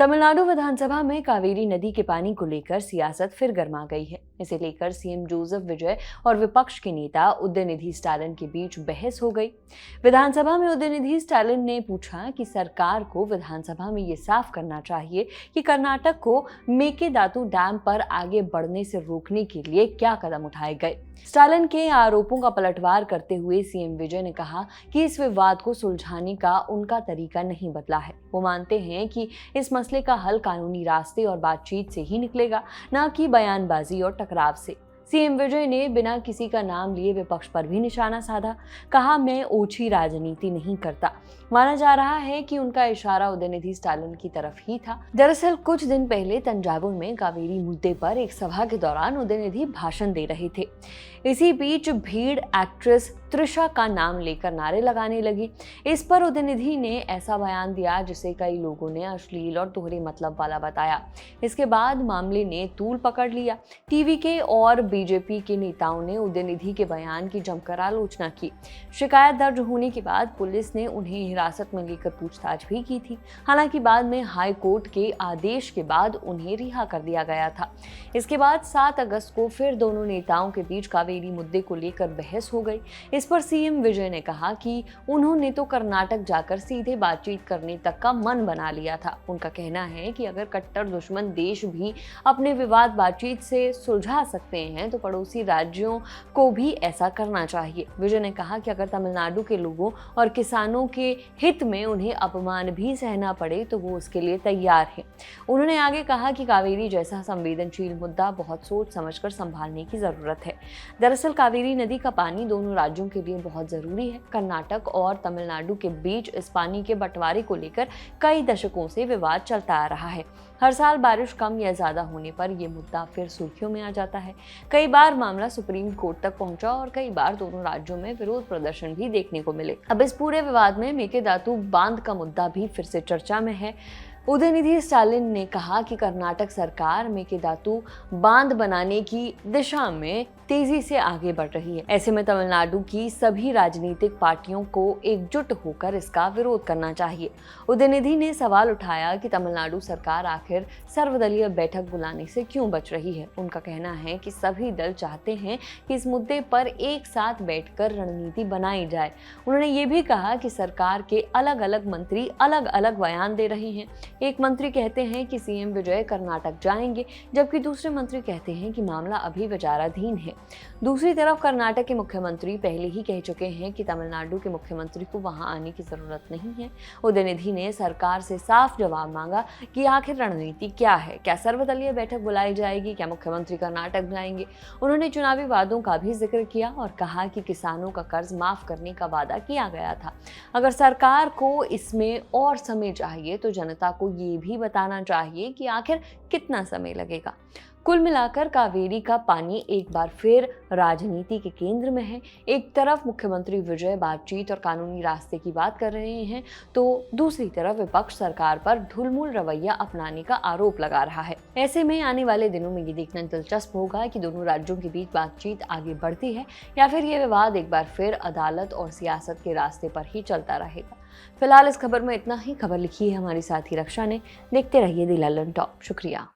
तमिलनाडु विधानसभा में कावेरी नदी के पानी को लेकर सियासत फिर गर्मा गई है। इसे लेकर सीएम जोसेफ विजय और विपक्ष के नेता उदयनिधि स्टालिन के बीच बहस हो गई। विधानसभा में उदयनिधि स्टालिन ने पूछा कि सरकार को विधानसभा में ये साफ करना चाहिए कि कर्नाटक को मेकेदातु डैम पर आगे बढ़ने से रोकने के लिए क्या कदम उठाए गए। स्टालिन के आरोपों का पलटवार करते हुए सीएम विजय ने कहा कि इस विवाद को सुलझाने का उनका तरीका नहीं बदला है। वो मानते हैं कि इस मसले का हल कानूनी रास्ते और बातचीत से ही निकलेगा, न कि बयानबाजी और टकराव से। सीएम विजय ने बिना किसी का नाम लिए विपक्ष पर भी निशाना साधा। कहा, मैं ओछी राजनीति नहीं करता। माना जा रहा है कि उनका इशारा उदयनिधि स्टालिन की तरफ ही था। दरअसल कुछ दिन पहले तंजावुर में कावेरी मुद्दे पर एक सभा के दौरान उदयनिधि भाषण दे रहे थे। इसी बीच भीड़ एक्ट्रेस त्रिशा का नाम लेकर नारे लगाने लगी। इस पर उदयनिधि ने ऐसा बयान दिया जिसे कई लोगों ने अश्लील और दोहरे मतलब वाला बताया। इसके बाद मामले ने तूल पकड़ लिया। टीवी के और बीजेपी के नेताओं ने उदयनिधि के बयान की जमकर आलोचना की। शिकायत दर्ज होने के बाद पुलिस ने उन्हें हिरासत में लेकर पूछताछ भी की थी। हालांकि बाद में हाई कोर्ट के आदेश के बाद उन्हें रिहा कर दिया गया था। इसके बाद 7 अगस्त को फिर दोनों नेताओं के बीच कावेरी मुद्दे को लेकर बहस हो गई। इस पर सीएम विजय ने कहा कि उन्होंने तो कर्नाटक जाकर सीधे बातचीत करने तक का मन बना लिया था। उनका कहना है कि अगर कट्टर दुश्मन देश भी अपने विवाद बातचीत से सुलझा सकते हैं तो पड़ोसी राज्यों को भी ऐसा करना चाहिए। विजय ने कहा कि अगर तमिलनाडु के लोगों और किसानों के हित में उन्हें अपमान भी सहना पड़े तो वो उसके लिए तैयार है। उन्होंने आगे कहा कि कावेरी जैसा संवेदनशील मुद्दा बहुत सोच समझकर संभालने की जरूरत है। दरअसल कावेरी नदी का पानी दोनों राज्यों के लिए बहुत जरूरी है। कर्नाटक और तमिलनाडु के बीच इस पानी के बंटवारे को लेकर कई दशकों से विवाद चलता आ रहा है। हर साल बारिश कम या ज्यादा होने पर यह मुद्दा फिर सुर्खियों में आ जाता है। कई बार मामला सुप्रीम कोर्ट तक पहुंचा और कई बार दोनों राज्यों में विरोध प्रदर्शन भी देखने को मिले। अब इस पूरे विवाद में मेकेदातु बांध का मुद्दा भी फिर से चर्चा में है। उदयनिधि स्टालिन ने कहा कि कर्नाटक सरकार मेकेदातु बांध बनाने की दिशा में तेजी से आगे बढ़ रही है। ऐसे में तमिलनाडु की सभी राजनीतिक पार्टियों को एकजुट होकर इसका विरोध करना चाहिए। उदयनिधि ने सवाल उठाया कि तमिलनाडु सरकार आखिर सर्वदलीय बैठक बुलाने से क्यों बच रही है। उनका कहना है कि सभी दल चाहते हैं कि इस मुद्दे पर एक साथ बैठकर रणनीति बनाई जाए। उन्होंने ये भी कहा कि सरकार के अलग अलग मंत्री अलग अलग बयान दे रहे हैं। एक मंत्री कहते हैं कि सीएम विजय कर्नाटक जाएंगे, जबकि दूसरे मंत्री कहते हैं कि मामला अभी विचाराधीन है। दूसरी तरफ कर्नाटक के मुख्यमंत्री पहले ही कह चुके हैं कि तमिलनाडु के मुख्यमंत्री को वहां आने की जरूरत नहीं है। उदयनिधि ने सरकार से साफ जवाब मांगा कि आखिर रणनीति क्या है। क्या सर्वदलीय बैठक बुलाई जाएगी? क्या मुख्यमंत्री कर्नाटक जाएंगे? उन्होंने चुनावी वादों का भी जिक्र किया और कहा कि किसानों का कर्ज माफ करने का वादा किया गया था। अगर सरकार को इसमें और समय चाहिए तो जनता को ये भी बताना चाहिए कि आखिर कितना समय लगेगा। कुल मिलाकर कावेरी का पानी एक बार फिर राजनीति के केंद्र में है। एक तरफ मुख्यमंत्री विजय बातचीत और कानूनी रास्ते की बात कर रहे हैं तो दूसरी तरफ विपक्ष सरकार पर ढुलमुल रवैया अपनाने का आरोप लगा रहा है। ऐसे में आने वाले दिनों में ये देखना दिलचस्प होगा कि दोनों राज्यों के बीच बातचीत आगे बढ़ती है या फिर ये विवाद एक बार फिर अदालत और सियासत के रास्ते पर ही चलता रहेगा। फिलहाल इस खबर में इतना ही। खबर लिखी है हमारी साथी रक्षा ने। देखते रहिए द लंदन टॉप। शुक्रिया।